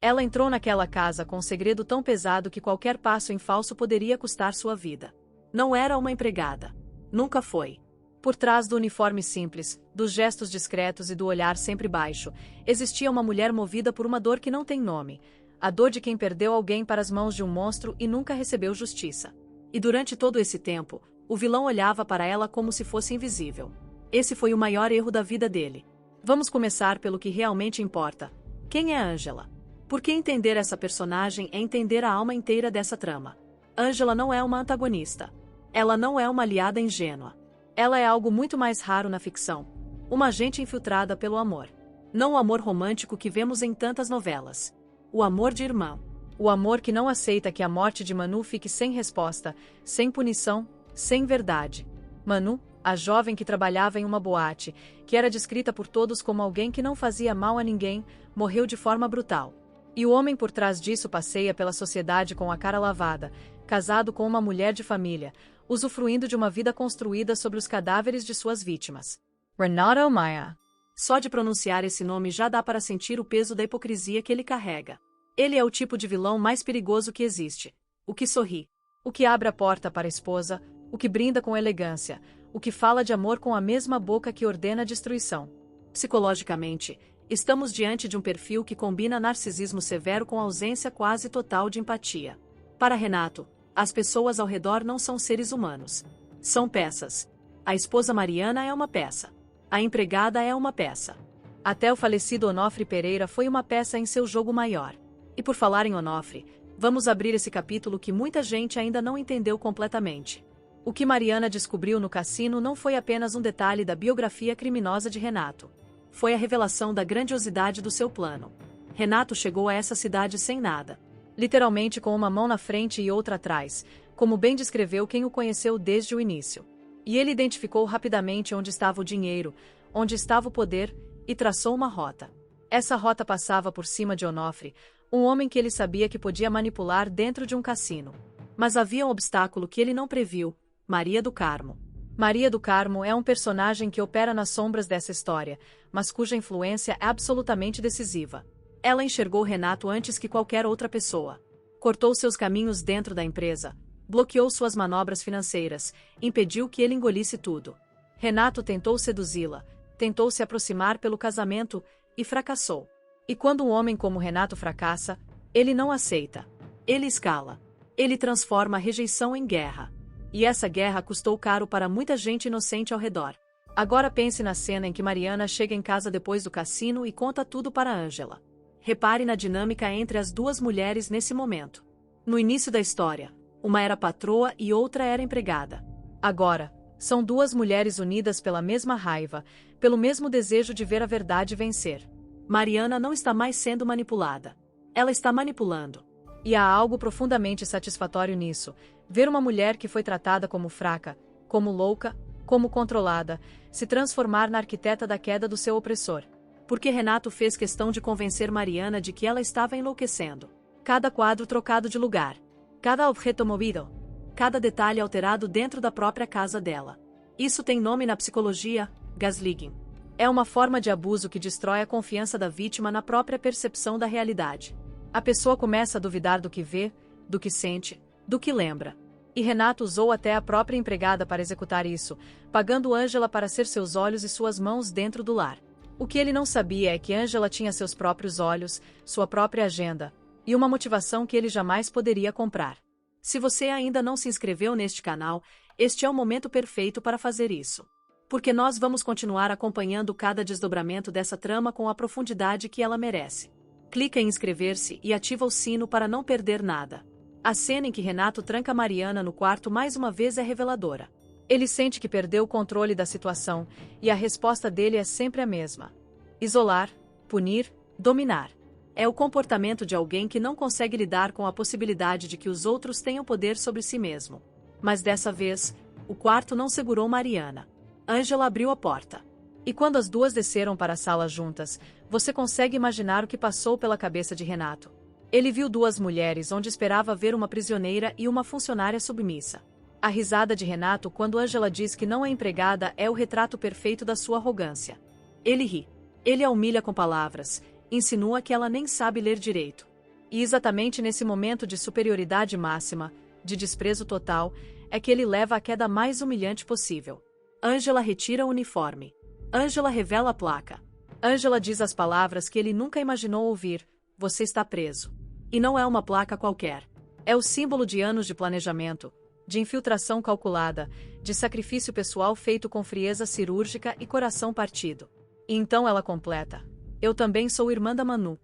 Ela entrou naquela casa com um segredo tão pesado que qualquer passo em falso poderia custar sua vida. Não era uma empregada. Nunca foi. Por trás do uniforme simples, dos gestos discretos e do olhar sempre baixo, existia uma mulher movida por uma dor que não tem nome, a dor de quem perdeu alguém para as mãos de um monstro e nunca recebeu justiça. E durante todo esse tempo, o vilão olhava para ela como se fosse invisível. Esse foi o maior erro da vida dele. Vamos começar pelo que realmente importa. Quem é Angela? Porque entender essa personagem é entender a alma inteira dessa trama. Angela não é uma antagonista. Ela não é uma aliada ingênua. Ela é algo muito mais raro na ficção. Uma agente infiltrada pelo amor. Não o amor romântico que vemos em tantas novelas. O amor de irmão. O amor que não aceita que a morte de Manu fique sem resposta, sem punição, sem verdade. Manu, a jovem que trabalhava em uma boate, que era descrita por todos como alguém que não fazia mal a ninguém, morreu de forma brutal. E o homem por trás disso passeia pela sociedade com a cara lavada, casado com uma mulher de família, usufruindo de uma vida construída sobre os cadáveres de suas vítimas. Renato Maia. Só de pronunciar esse nome já dá para sentir o peso da hipocrisia que ele carrega. Ele é o tipo de vilão mais perigoso que existe. O que sorri. O que abre a porta para a esposa, o que brinda com elegância, o que fala de amor com a mesma boca que ordena a destruição. Psicologicamente, estamos diante de um perfil que combina narcisismo severo com ausência quase total de empatia. Para Renato, as pessoas ao redor não são seres humanos. São peças. A esposa Mariana é uma peça. A empregada é uma peça. Até o falecido Onofre Pereira foi uma peça em seu jogo maior. E por falar em Onofre, vamos abrir esse capítulo que muita gente ainda não entendeu completamente. O que Mariana descobriu no cassino não foi apenas um detalhe da biografia criminosa de Renato. Foi a revelação da grandiosidade do seu plano. Renato chegou a essa cidade sem nada. Literalmente com uma mão na frente e outra atrás, como bem descreveu quem o conheceu desde o início. E ele identificou rapidamente onde estava o dinheiro, onde estava o poder, e traçou uma rota. Essa rota passava por cima de Onofre, um homem que ele sabia que podia manipular dentro de um cassino. Mas havia um obstáculo que ele não previu: Maria do Carmo. Maria do Carmo é um personagem que opera nas sombras dessa história, mas cuja influência é absolutamente decisiva. Ela enxergou Renato antes que qualquer outra pessoa. Cortou seus caminhos dentro da empresa, bloqueou suas manobras financeiras, impediu que ele engolisse tudo. Renato tentou seduzi-la, tentou se aproximar pelo casamento e fracassou. E quando um homem como Renato fracassa, ele não aceita. Ele escala. Ele transforma a rejeição em guerra. E essa guerra custou caro para muita gente inocente ao redor. Agora pense na cena em que Mariana chega em casa depois do cassino e conta tudo para Angela. Repare na dinâmica entre as duas mulheres nesse momento. No início da história, uma era patroa e outra era empregada. Agora, são duas mulheres unidas pela mesma raiva, pelo mesmo desejo de ver a verdade vencer. Mariana não está mais sendo manipulada. Ela está manipulando. E há algo profundamente satisfatório nisso: ver uma mulher que foi tratada como fraca, como louca, como controlada, se transformar na arquiteta da queda do seu opressor. Porque Renato fez questão de convencer Mariana de que ela estava enlouquecendo. Cada quadro trocado de lugar, cada objeto movido, cada detalhe alterado dentro da própria casa dela. Isso tem nome na psicologia: gaslighting. É uma forma de abuso que destrói a confiança da vítima na própria percepção da realidade. A pessoa começa a duvidar do que vê, do que sente, do que lembra. E Renato usou até a própria empregada para executar isso, pagando Angela para ser seus olhos e suas mãos dentro do lar. O que ele não sabia é que Angela tinha seus próprios olhos, sua própria agenda, e uma motivação que ele jamais poderia comprar. Se você ainda não se inscreveu neste canal, este é o momento perfeito para fazer isso. Porque nós vamos continuar acompanhando cada desdobramento dessa trama com a profundidade que ela merece. Clica em inscrever-se e ativa o sino para não perder nada. A cena em que Renato tranca Mariana no quarto mais uma vez é reveladora. Ele sente que perdeu o controle da situação, e a resposta dele é sempre a mesma: isolar, punir, dominar. É o comportamento de alguém que não consegue lidar com a possibilidade de que os outros tenham poder sobre si mesmo. Mas dessa vez, o quarto não segurou Mariana. Angela abriu a porta. E quando as duas desceram para a sala juntas, você consegue imaginar o que passou pela cabeça de Renato. Ele viu duas mulheres onde esperava ver uma prisioneira e uma funcionária submissa. A risada de Renato quando Angela diz que não é empregada é o retrato perfeito da sua arrogância. Ele ri. Ele a humilha com palavras, insinua que ela nem sabe ler direito. E exatamente nesse momento de superioridade máxima, de desprezo total, é que ele leva a queda mais humilhante possível. Angela retira o uniforme. Angela revela a placa. Angela diz as palavras que ele nunca imaginou ouvir: você está preso. E não é uma placa qualquer. É o símbolo de anos de planejamento, de infiltração calculada, de sacrifício pessoal feito com frieza cirúrgica e coração partido. E então ela completa: eu também sou irmã da Manu.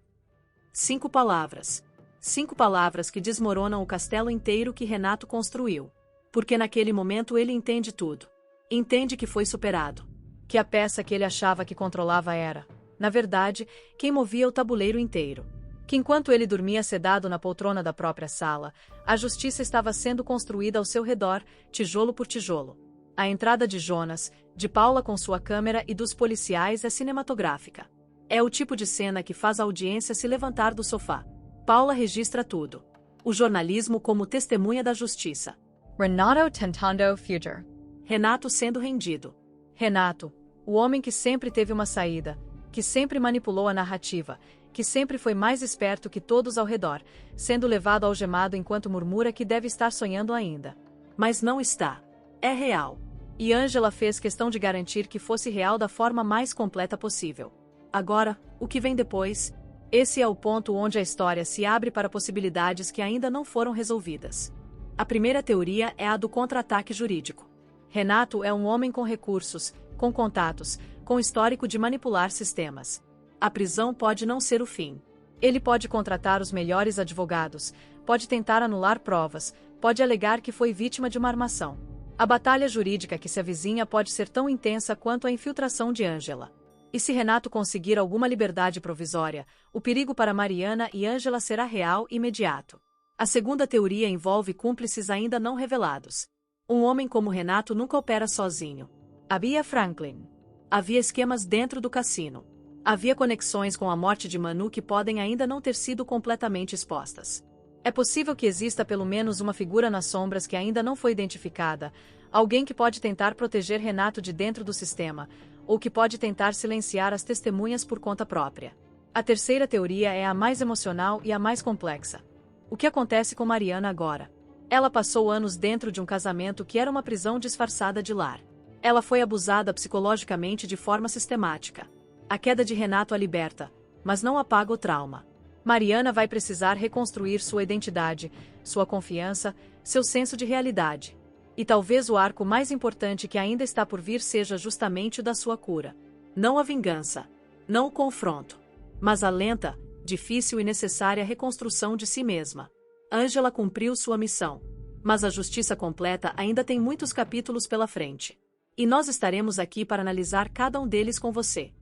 5 palavras. 5 palavras que desmoronam o castelo inteiro que Renato construiu. Porque naquele momento ele entende tudo. Entende que foi superado. Que a peça que ele achava que controlava era, na verdade, quem movia o tabuleiro inteiro. Que enquanto ele dormia sedado na poltrona da própria sala, a justiça estava sendo construída ao seu redor, tijolo por tijolo. A entrada de Jonas, de Paula com sua câmera e dos policiais é cinematográfica. É o tipo de cena que faz a audiência se levantar do sofá. Paula registra tudo. O jornalismo como testemunha da justiça. Renato tentando fugir. Renato sendo rendido. Renato, o homem que sempre teve uma saída, que sempre manipulou a narrativa, que sempre foi mais esperto que todos ao redor, sendo levado algemado enquanto murmura que deve estar sonhando ainda. Mas não está. É real. E Angela fez questão de garantir que fosse real da forma mais completa possível. Agora, o que vem depois? Esse é o ponto onde a história se abre para possibilidades que ainda não foram resolvidas. A primeira teoria é a do contra-ataque jurídico. Renato é um homem com recursos, com contatos, com histórico de manipular sistemas. A prisão pode não ser o fim. Ele pode contratar os melhores advogados, pode tentar anular provas, pode alegar que foi vítima de uma armação. A batalha jurídica que se avizinha pode ser tão intensa quanto a infiltração de Angela. E se Renato conseguir alguma liberdade provisória, o perigo para Mariana e Angela será real e imediato. A segunda teoria envolve cúmplices ainda não revelados. Um homem como Renato nunca opera sozinho. Havia Franklin. Havia esquemas dentro do cassino. Havia conexões com a morte de Manu que podem ainda não ter sido completamente expostas. É possível que exista pelo menos uma figura nas sombras que ainda não foi identificada, alguém que pode tentar proteger Renato de dentro do sistema, ou que pode tentar silenciar as testemunhas por conta própria. A terceira teoria é a mais emocional e a mais complexa. O que acontece com Mariana agora? Ela passou anos dentro de um casamento que era uma prisão disfarçada de lar. Ela foi abusada psicologicamente de forma sistemática. A queda de Renato a liberta, mas não apaga o trauma. Mariana vai precisar reconstruir sua identidade, sua confiança, seu senso de realidade. E talvez o arco mais importante que ainda está por vir seja justamente o da sua cura. Não a vingança, não o confronto, mas a lenta, difícil e necessária reconstrução de si mesma. Angela cumpriu sua missão, mas a justiça completa ainda tem muitos capítulos pela frente. E nós estaremos aqui para analisar cada um deles com você.